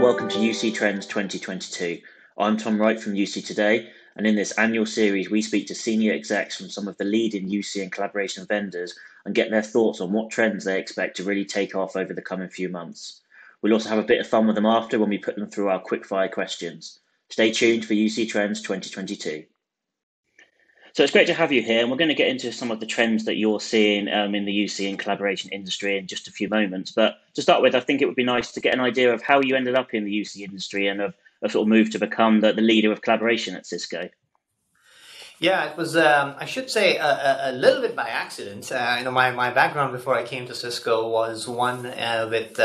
welcome to UC Trends 2022. I'm Tom Wright from UC Today, and in this annual series, we speak to senior execs from some of the leading UC and collaboration vendors and get their thoughts on what trends they expect to really take off over the coming few months. We'll also have a bit of fun with them after when we put them through our quickfire questions. Stay tuned for UC Trends 2022. So it's great to have you here, and we're going to get into some of the trends that you're seeing in the UC and collaboration industry in just a few moments. But to start with, I think it would be nice to get an idea of how you ended up in the UC industry and of sort of move to become the leader of collaboration at Cisco. Yeah, it was, I should say, a little bit by accident. My background before I came to Cisco was one with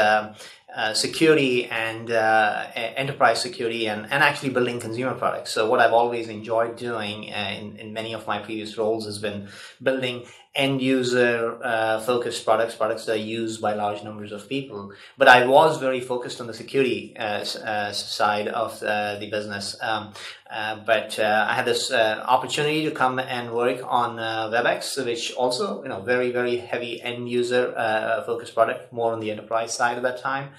security and enterprise security and actually building consumer products. So what I've always enjoyed doing in many of my previous roles has been building end user focused products that are used by large numbers of people. But I was very focused on the security side of the business. But I had this opportunity to come and work on WebEx, which also, very, very heavy end user focused product, more on the enterprise side at that time.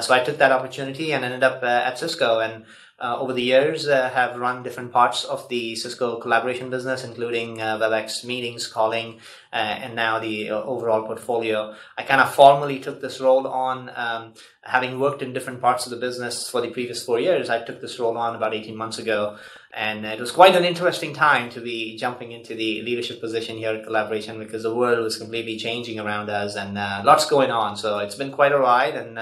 So I took that opportunity and ended up at Cisco, and over the years have run different parts of the Cisco collaboration business, including WebEx meetings, calling, and now the overall portfolio. I kind of formally took this role on, having worked in different parts of the business for the previous 4 years. I took this role on about 18 months ago, and it was quite an interesting time to be jumping into the leadership position here at Collaboration, because the world was completely changing around us and lots going on. So it's been quite a ride, and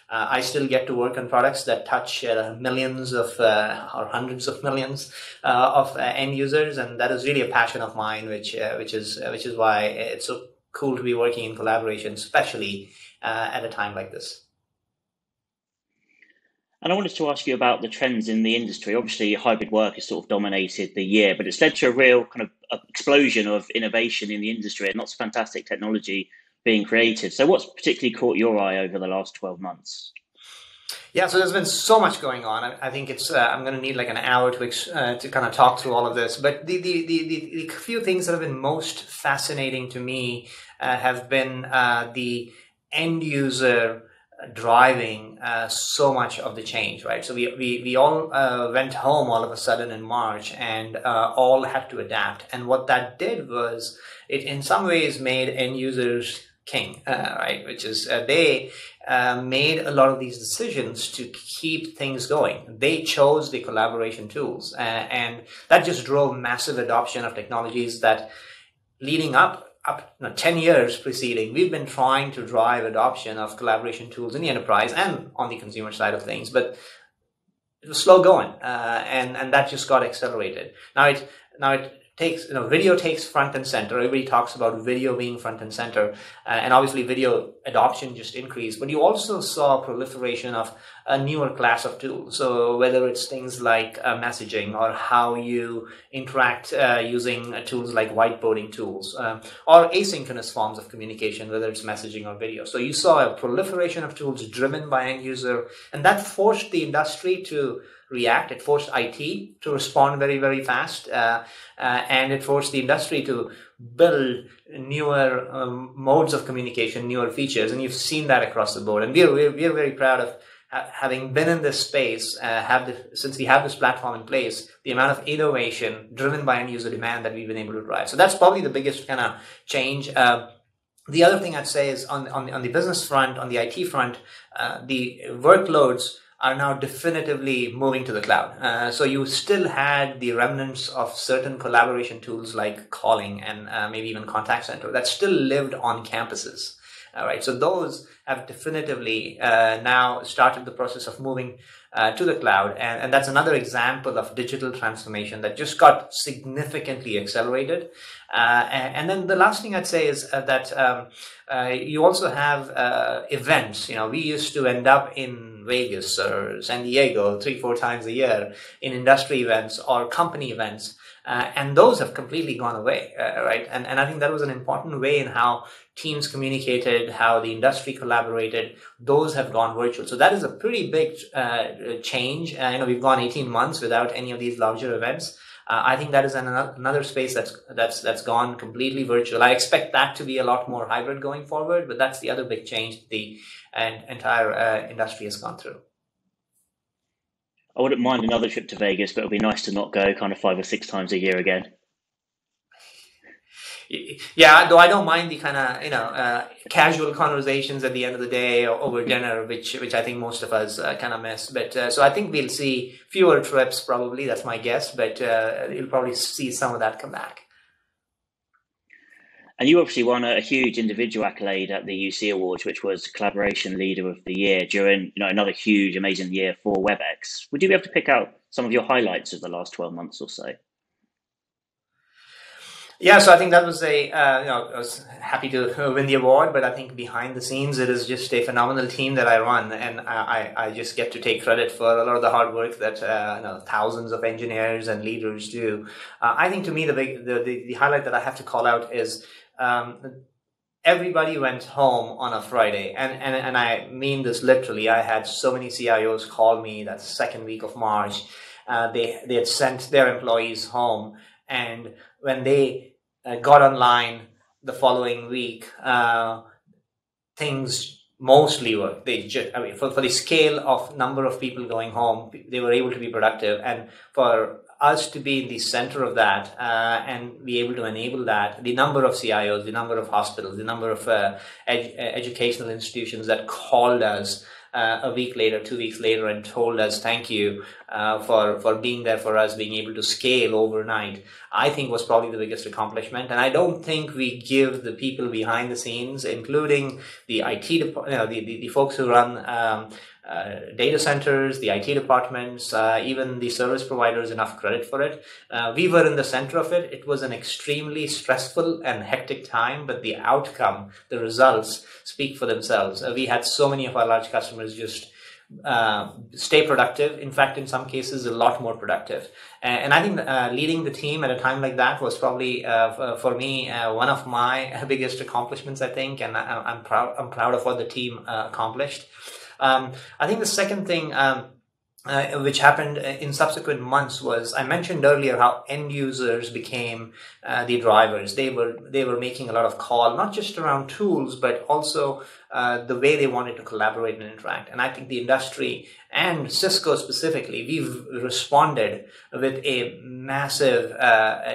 I still get to work on products that touch millions of or hundreds of millions of end users, and that is really a passion of mine, which is why it's so cool to be working in collaboration, especially at a time like this. And I wanted to ask you about the trends in the industry. Obviously, hybrid work has sort of dominated the year, but it's led to a real kind of explosion of innovation in the industry and lots of fantastic technology being created. So what's particularly caught your eye over the last 12 months? Yeah, so there's been so much going on. I think it's I'm going to need like an hour to kind of talk through all of this. But the few things that have been most fascinating to me have been the end user driving so much of the change, right? So we all went home all of a sudden in March and all had to adapt. And what that did was it in some ways made end users king, right? Which is they made a lot of these decisions to keep things going. They chose the collaboration tools, and that just drove massive adoption of technologies that leading up 10 years preceding, we've been trying to drive adoption of collaboration tools in the enterprise and on the consumer side of things, but it was slow going, and that just got accelerated. Now it takes, video takes front and center. Everybody talks about video being front and center, and obviously video adoption just increased, but you also saw a proliferation of a newer class of tools. So whether it's things like messaging or how you interact using tools like whiteboarding tools, or asynchronous forms of communication, whether it's messaging or video. So you saw a proliferation of tools driven by end user, and that forced the industry to react. It forced IT to respond very, very fast, and it forced the industry to build newer modes of communication, newer features, and you've seen that across the board. And we're very proud of having been in this space, since we have this platform in place, the amount of innovation driven by end user demand that we've been able to drive. So that's probably the biggest kind of change. The other thing I'd say is on the business front, on the IT front, the workloads are now definitively moving to the cloud. So you still had the remnants of certain collaboration tools like calling and maybe even contact center that still lived on campuses. All right, so those have definitively now started the process of moving to the cloud, and that's another example of digital transformation that just got significantly accelerated. And then the last thing I'd say is that you also have events. We used to end up in Vegas or San Diego 3-4 times a year in industry events or company events. And those have completely gone away, right? And I think that was an important way in how teams communicated, how the industry collaborated. Those have gone virtual. So that is a pretty big change. We've gone 18 months without any of these larger events. I think that is another space that's gone completely virtual. I expect that to be a lot more hybrid going forward, but that's the other big change the entire industry has gone through. I wouldn't mind another trip to Vegas, but it would be nice to not go kind of 5 or 6 times a year again. Yeah, though I don't mind the kind of casual conversations at the end of the day or over dinner, which I think most of us kind of miss. But so I think we'll see fewer trips probably. That's my guess. But you'll probably see some of that come back. And you obviously won a huge individual accolade at the UC Awards, which was Collaboration Leader of the Year during another huge, amazing year for WebEx. Would you be able to pick out some of your highlights of the last 12 months or so? Yeah, so I think that was I was happy to win the award, but I think behind the scenes, it is just a phenomenal team that I run, and I just get to take credit for a lot of the hard work that thousands of engineers and leaders do. I think to me, the highlight that I have to call out is everybody went home on a Friday, and I mean this literally. I had so many CIOs call me that second week of March. They had sent their employees home, and when they got online the following week, things mostly worked. For the scale of number of people going home, they were able to be productive, and for us to be in the center of that and be able to enable that, the number of CIOs, the number of hospitals, the number of educational institutions that called us a week later, 2 weeks later, and told us thank you for being there for us, being able to scale overnight, I think was probably the biggest accomplishment. And I don't think we give the people behind the scenes, including the IT, the folks who run data centers, the IT departments, even the service providers, enough credit for it. We were in the center of it. It was an extremely stressful and hectic time, but the outcome, the results speak for themselves. We had so many of our large customers just stay productive. In fact, in some cases, a lot more productive. And I think leading the team at a time like that was probably, for me, one of my biggest accomplishments, I think. And I'm proud of what the team accomplished. I think the second thing which happened in subsequent months was, I mentioned earlier how end users became the drivers. They were making a lot of call, not just around tools, but also the way they wanted to collaborate and interact. And I think the industry and Cisco specifically, we've responded with a massive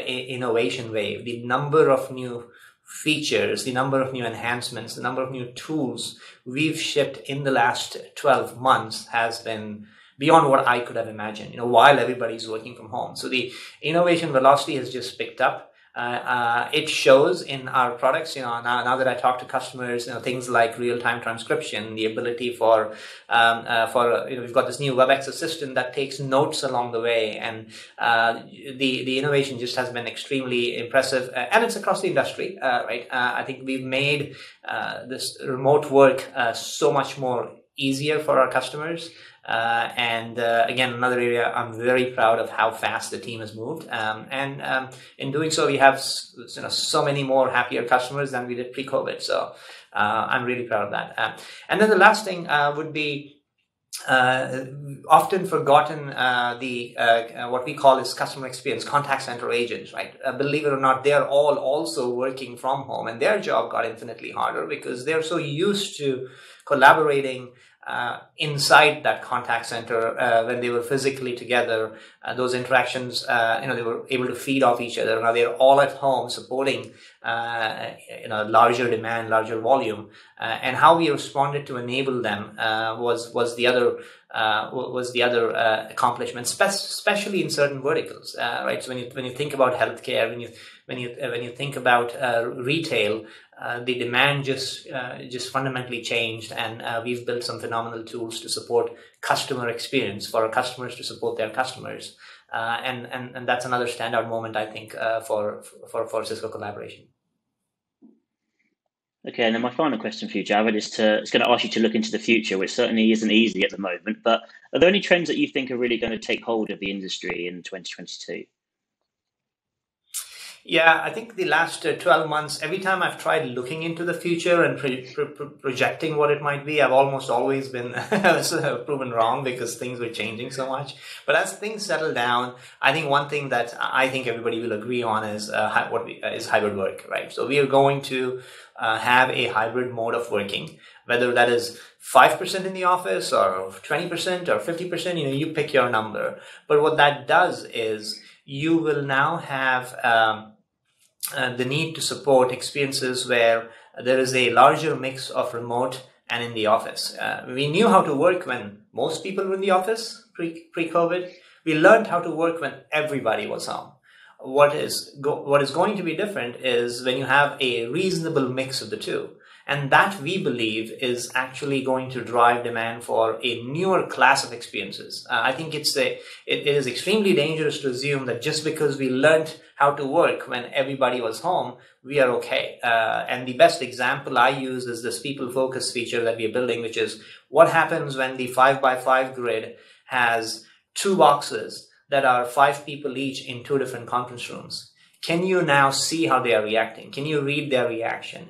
innovation wave. The number of new features, the number of new enhancements, the number of new tools we've shipped in the last 12 months has been beyond what I could have imagined, while everybody's working from home. So the innovation velocity has just picked up. It shows in our products, now that I talk to customers, things like real-time transcription, the ability for we've got this new WebEx assistant that takes notes along the way, and the innovation just has been extremely impressive, and it's across the industry, right? I think we've made this remote work so much more easier for our customers. And again, another area I'm very proud of how fast the team has moved. And in doing so, we have so many more happier customers than we did pre-COVID. So I'm really proud of that. And then the last thing would be often forgotten, what we call is customer experience, contact center agents, right? Believe it or not, they're all also working from home, and their job got infinitely harder because they're so used to collaborating inside that contact center when they were physically together. Those interactions, they were able to feed off each other. Now they're all at home supporting, larger demand, larger volume, and how we responded to enable them was the other accomplishment, especially in certain verticals, right? So when you think about healthcare, when you think about retail, the demand just fundamentally changed, and we've built some phenomenal tools to support customer experience for our customers to support their customers, and that's another standout moment, I think, for Cisco Collaboration. Okay, and then my final question for you, Javed, is going to ask you to look into the future, which certainly isn't easy at the moment. But are there any trends that you think are really going to take hold of the industry in 2022? Yeah, I think the last 12 months, every time I've tried looking into the future and projecting what it might be, I've almost always been proven wrong because things were changing so much. But as things settle down, I think one thing that I think everybody will agree on is is hybrid work, right? So we are going to have a hybrid mode of working, whether that is 5% in the office or 20% or 50%, you pick your number. But what that does is you will now have the need to support experiences where there is a larger mix of remote and in the office. We knew how to work when most people were in the office pre-COVID. We learned how to work when everybody was home. What is going to be different is when you have a reasonable mix of the two. And that, we believe, is actually going to drive demand for a newer class of experiences. I think it is extremely dangerous to assume that just because we learned how to work when everybody was home, we are okay. And the best example I use is this people focus feature that we are building, which is what happens when the 5x5 grid has 2 boxes that are 5 people each in 2 different conference rooms. Can you now see how they are reacting? Can you read their reaction?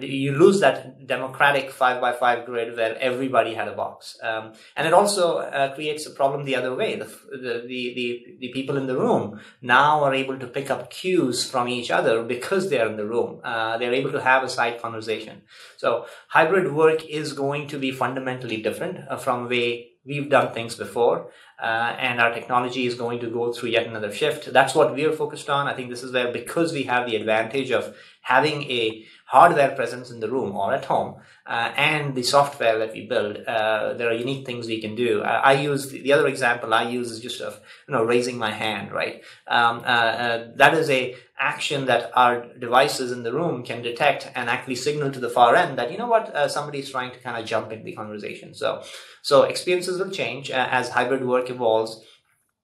You lose that democratic 5x5 grid where everybody had a box. And it also creates a problem the other way. The people in the room now are able to pick up cues from each other because they're in the room. They're able to have a side conversation. So hybrid work is going to be fundamentally different from the way we've done things before, and our technology is going to go through yet another shift. That's what we're focused on. I think this is where, because we have the advantage of having a hardware presence in the room or at home, and the software that we build, there are unique things we can do. I use the other example I use is just of raising my hand, right? That is a action that our devices in the room can detect and actually signal to the far end that somebody's trying to kind of jump into the conversation. So experiences will change as hybrid work evolves.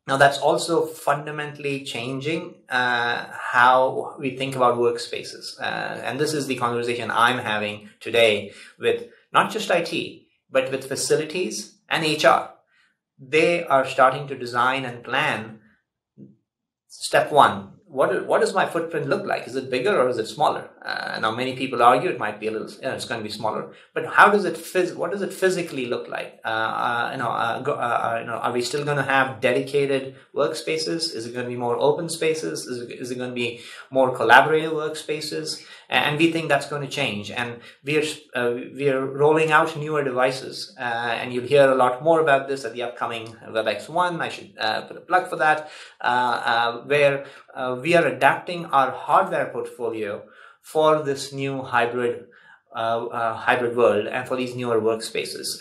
Now, that's also fundamentally changing how we think about workspaces. And this is the conversation I'm having today with not just IT, but with facilities and HR. They are starting to design and plan. Step one, what does my footprint look like? Is it bigger or is it smaller? Now, many people argue it might be a little, it's going to be smaller. But what does it physically look like? Are we still going to have dedicated workspaces? Is it going to be more open spaces? Is it going to be more collaborative workspaces? And we think that's going to change. And we're rolling out newer devices. And you'll hear a lot more about this at the upcoming WebEx1. I should put a plug for that, where we are adapting our hardware portfolio for this new hybrid world and for these newer workspaces.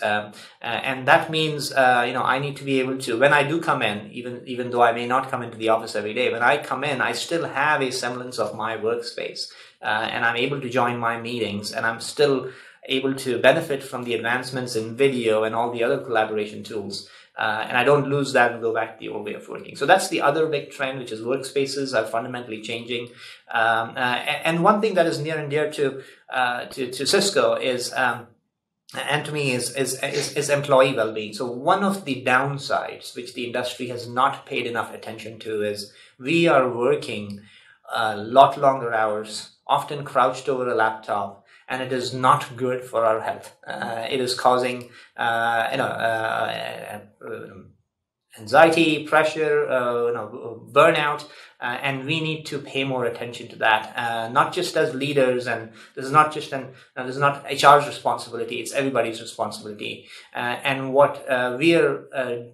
And that means, I need to be able to, when I do come in, even though I may not come into the office every day, when I come in, I still have a semblance of my workspace, and I'm able to join my meetings, and I'm still able to benefit from the advancements in video and all the other collaboration tools. And I don't lose that and go back to the old way of working. So that's the other big trend, which is workspaces are fundamentally changing. And one thing that is near and dear to Cisco is, and to me, is employee well-being. So one of the downsides, which the industry has not paid enough attention to, is we are working a lot longer hours, often crouched over a laptop. And it is not good for our health. It is causing, anxiety, pressure, burnout, and we need to pay more attention to that. Not just as leaders, and this is not HR's responsibility; it's everybody's responsibility. And what we are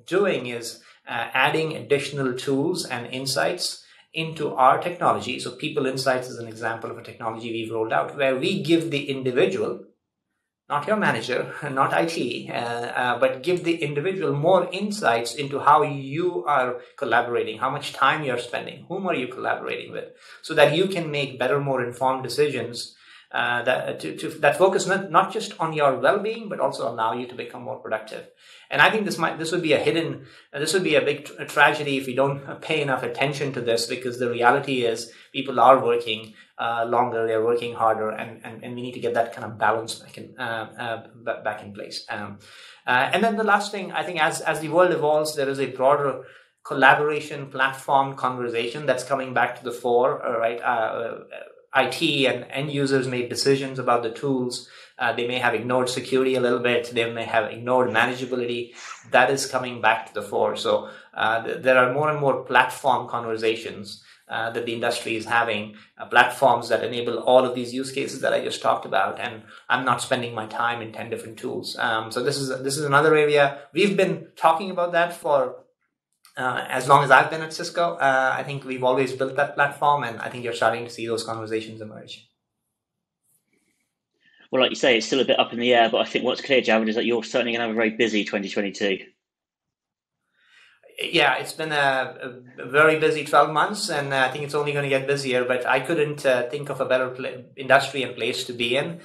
doing is adding additional tools and insights into our technology. So People Insights is an example of a technology we've rolled out where we give the individual, not your manager, not IT, but give the individual more insights into how you are collaborating, how much time you're spending, whom are you collaborating with, so that you can make better, more informed decisions that focus not just on your well-being, but also allow you to become more productive. And I think this would be a big tragedy if we don't pay enough attention to this, because the reality is people are working longer, they're working harder, and we need to get that kind of balance back in place. And then the last thing, I think, as the world evolves, there is a broader collaboration platform conversation that's coming back to the fore, right? IT and end users made decisions about the tools. They may have ignored security a little bit. They may have ignored manageability. That is coming back to the fore. So there are more and more platform conversations that the industry is having, platforms that enable all of these use cases that I just talked about. And I'm not spending my time in 10 different tools. So this is another area. We've been talking about that for as long as I've been at Cisco. I think we've always built that platform, and I think you're starting to see those conversations emerge. Well, like you say, it's still a bit up in the air, but I think what's clear, Javed, is that you're certainly going to have a very busy 2022. Yeah, it's been a very busy 12 months, and I think it's only going to get busier, but I couldn't think of a better industry and place to be in.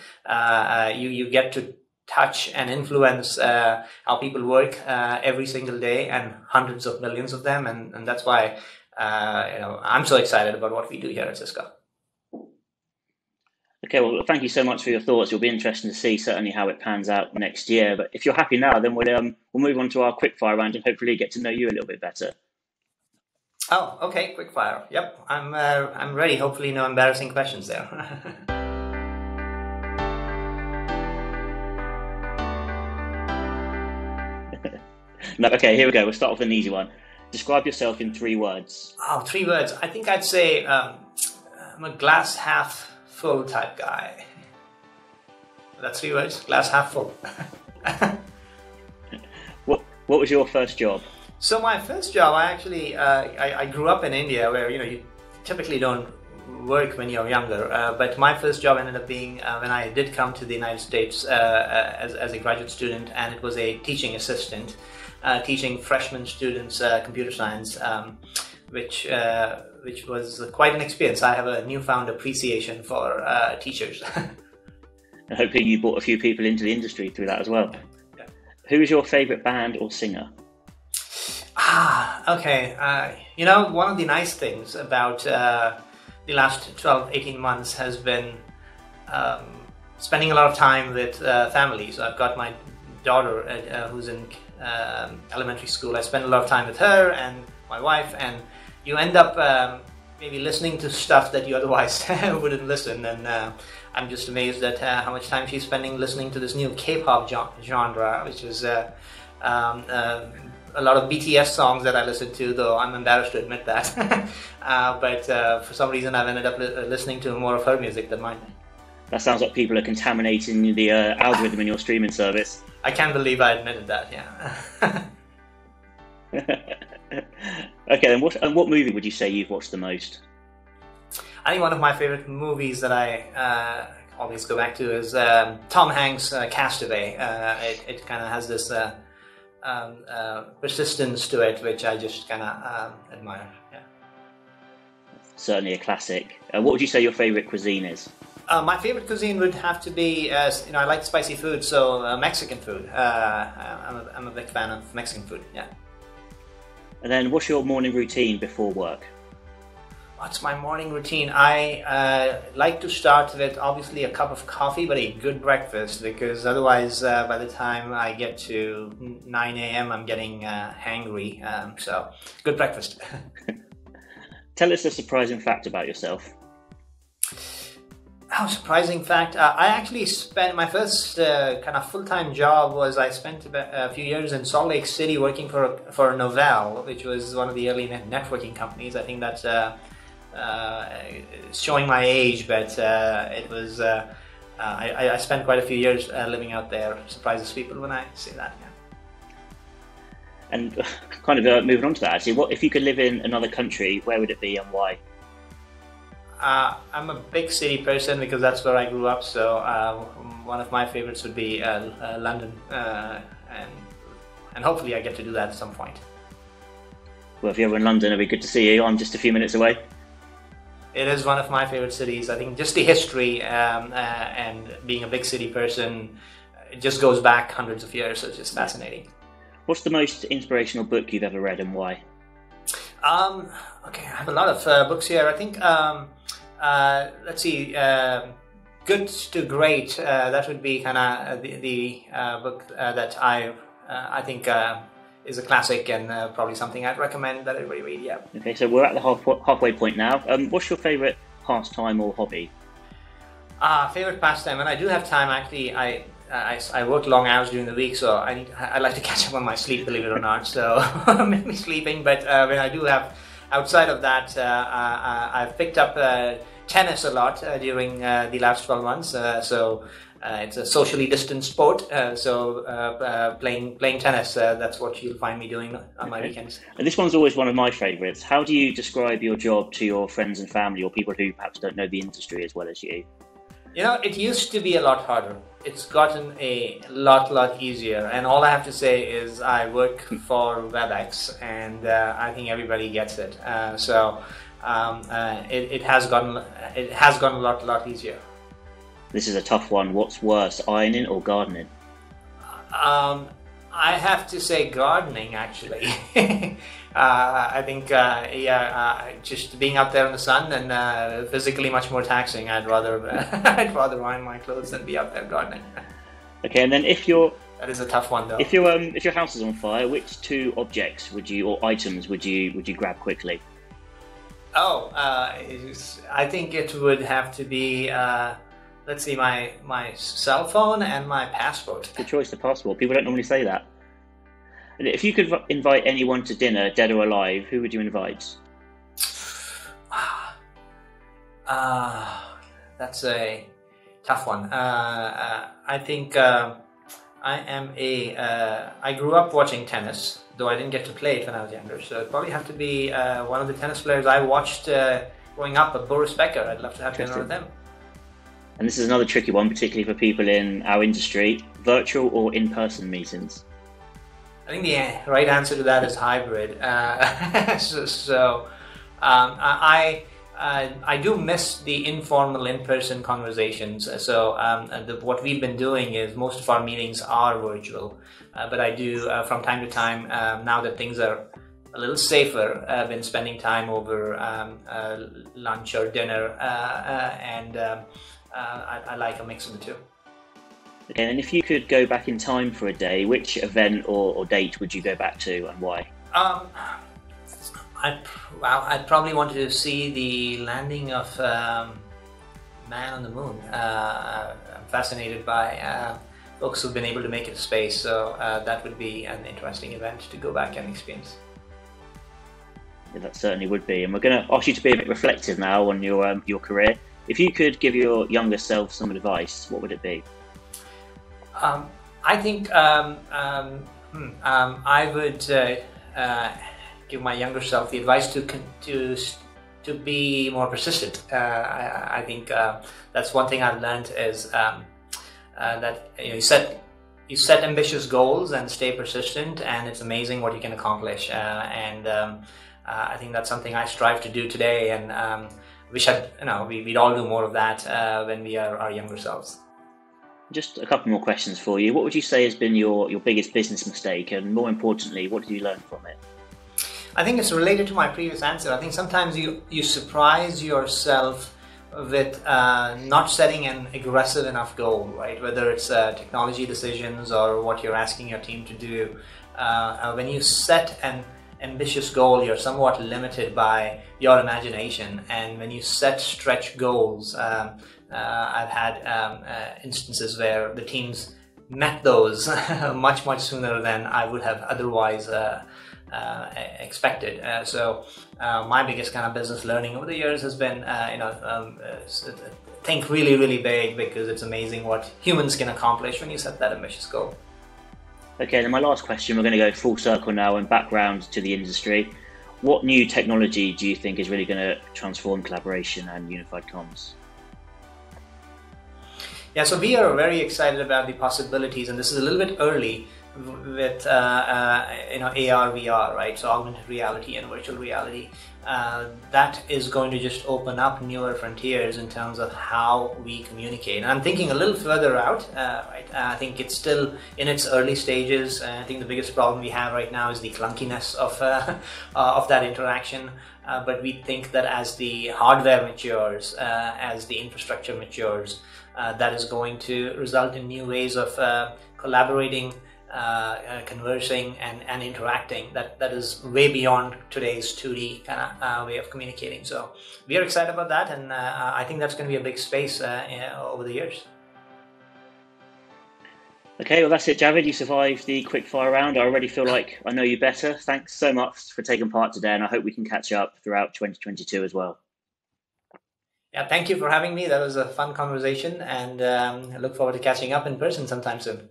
You get to touch and influence how people work every single day, and hundreds of millions of them, and that's why I'm so excited about what we do here at Cisco. Okay, well, thank you so much for your thoughts. It'll be interesting to see certainly how it pans out next year. But if you're happy now, then we'll move on to our quickfire round and hopefully get to know you a little bit better. Oh, okay, quickfire. Yep, I'm ready. Hopefully, no embarrassing questions there. No, okay, here we go. We'll start with an easy one. Describe yourself in 3 words. Oh, 3 words. I think I'd say I'm a glass half full type guy. That's 3 words. Glass half full. What was your first job? So my first job, I grew up in India, where you typically don't work when you're younger. But my first job ended up being when I did come to the United States as a graduate student, and it was a teaching assistant, teaching freshman students computer science, which was quite an experience. I have a newfound appreciation for teachers. And hopefully you brought a few people into the industry through that as well. Yeah. Who is your favourite band or singer? Okay. One of the nice things about the last 12-18 months has been spending a lot of time with family. So I've got my daughter who's in elementary school. I spend a lot of time with her and my wife, and you end up maybe listening to stuff that you otherwise wouldn't listen. And I'm just amazed at how much time she's spending listening to this new K-pop genre, which is a lot of BTS songs that I listen to, though I'm embarrassed to admit that. But for some reason I've ended up listening to more of her music than mine. That sounds like people are contaminating the algorithm in your streaming service. I can't believe I admitted that, yeah. Okay, then what movie would you say you've watched the most? I think one of my favorite movies that I always go back to is Tom Hanks' Castaway. It kind of has this persistence to it, which I just kind of admire. Yeah. Certainly a classic. What would you say your favorite cuisine is? My favorite cuisine would have to be, I like spicy food, so Mexican food. I'm a big fan of Mexican food. Yeah. And then, what's your morning routine before work? What's my morning routine? I like to start with obviously a cup of coffee, but a good breakfast, because otherwise by the time I get to 9 a.m. I'm getting hangry. So good breakfast. Tell us a surprising fact about yourself. Oh, surprising fact. I actually spent my first kind of full-time job was I spent a few years in Salt Lake City working for Novell, which was one of the early networking companies. I think that's showing my age, but it was. I spent quite a few years living out there. Surprises people when I say that. Yeah. And kind of moving on to that, actually, what if you could live in another country? Where would it be and why? I'm a big city person because that's where I grew up. So one of my favorites would be London, and hopefully I get to do that at some point. Well, if you're ever in London, it'd be good to see you. I'm just a few minutes away. It is one of my favorite cities. I think just the history and being a big city person, it just goes back hundreds of years. So it's just fascinating. What's the most inspirational book you've ever read and why? Okay, I have a lot of books here. I think, let's see, Good to Great, that would be kind of the book that I think is a classic and probably something I'd recommend that everybody read. Yeah. Okay, so we're at the halfway point now. What's your favorite pastime or hobby? Favorite pastime, and I do have time actually. I work long hours during the week, so I like to catch up on my sleep, believe it or not. So maybe sleeping, but when I do have, outside of that, I've picked up tennis a lot during the last 12 months. So it's a socially distanced sport. So playing tennis, that's what you'll find me doing on my weekends. And this one's always one of my favourites. How do you describe your job to your friends and family or people who perhaps don't know the industry as well as you? You know, it used to be a lot harder. It's gotten a lot easier. And all I have to say is I work for WebEx, and I think everybody gets it. It has gotten a lot easier. This is a tough one. What's worse, ironing or gardening? I have to say gardening, actually. I think, just being out there in the sun and physically much more taxing. I'd rather iron my clothes than be out there gardening. Okay, and then that is a tough one, though. If your house is on fire, which two objects or items would you grab quickly? I think it would have to be. Let's see, my cell phone and my passport. Good choice, the passport. People don't normally say that. And if you could invite anyone to dinner, dead or alive, who would you invite? That's a tough one. I think I grew up watching tennis, though I didn't get to play it when I was younger. So it'd probably have to be one of the tennis players I watched growing up, Boris Becker. I'd love to have dinner with them. And this is another tricky one, particularly for people in our industry: virtual or in-person meetings? I think the right answer to that is hybrid. I do miss the informal in-person conversations. What we've been doing is most of our meetings are virtual, but I do from time to time, now that things are a little safer, I've been spending time over lunch or dinner, and I like a mix of the two. Okay, and if you could go back in time for a day, which event or date would you go back to, and why? I'd probably want to see the landing of man on the moon. I'm fascinated by folks who've been able to make it to space, so that would be an interesting event to go back and experience. Yeah, that certainly would be. And we're going to ask you to be a bit reflective now on your career. If you could give your younger self some advice, what would it be? I think I would give my younger self the advice to be more persistent. I think that's one thing I've learned is that you set ambitious goals and stay persistent, and it's amazing what you can accomplish. I think that's something I strive to do today, and wish we'd all do more of that when we are our younger selves. Just a couple more questions for you. What would you say has been your biggest business mistake, and more importantly, what did you learn from it? I think it's related to my previous answer. I think sometimes you surprise yourself with not setting an aggressive enough goal, right? Whether it's technology decisions or what you're asking your team to do. When you set an ambitious goal, you're somewhat limited by your imagination, and when you set stretch goals, I've had instances where the teams met those much sooner than I would have otherwise expected. My biggest kind of business learning over the years has been think really big, because it's amazing what humans can accomplish when you set that ambitious goal. Okay, then my last question, we're going to go full circle now and background to the industry. What new technology do you think is really going to transform collaboration and unified comms? Yeah, so we are very excited about the possibilities, and this is a little bit early with AR, VR, right? So augmented reality and virtual reality. That is going to just open up newer frontiers in terms of how we communicate. And I'm thinking a little further out, right? I think it's still in its early stages. I think the biggest problem we have right now is the clunkiness of that interaction. But we think that as the hardware matures, as the infrastructure matures, that is going to result in new ways of collaborating conversing and interacting that is way beyond today's 2D kind of way of communicating. So we are excited about that, and I think that's going to be a big space over the years. Okay, well, that's it, Javed. You survived the quickfire round. I already feel like I know you better. Thanks so much for taking part today, and I hope we can catch up throughout 2022 as well. Yeah, thank you for having me. That was a fun conversation, and I look forward to catching up in person sometime soon.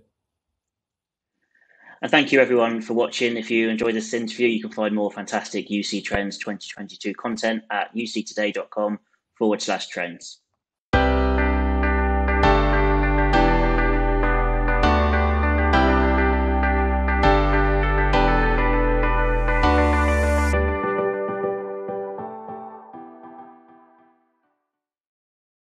And thank you, everyone, for watching. If you enjoyed this interview, you can find more fantastic UC Trends 2022 content at uctoday.com/trends.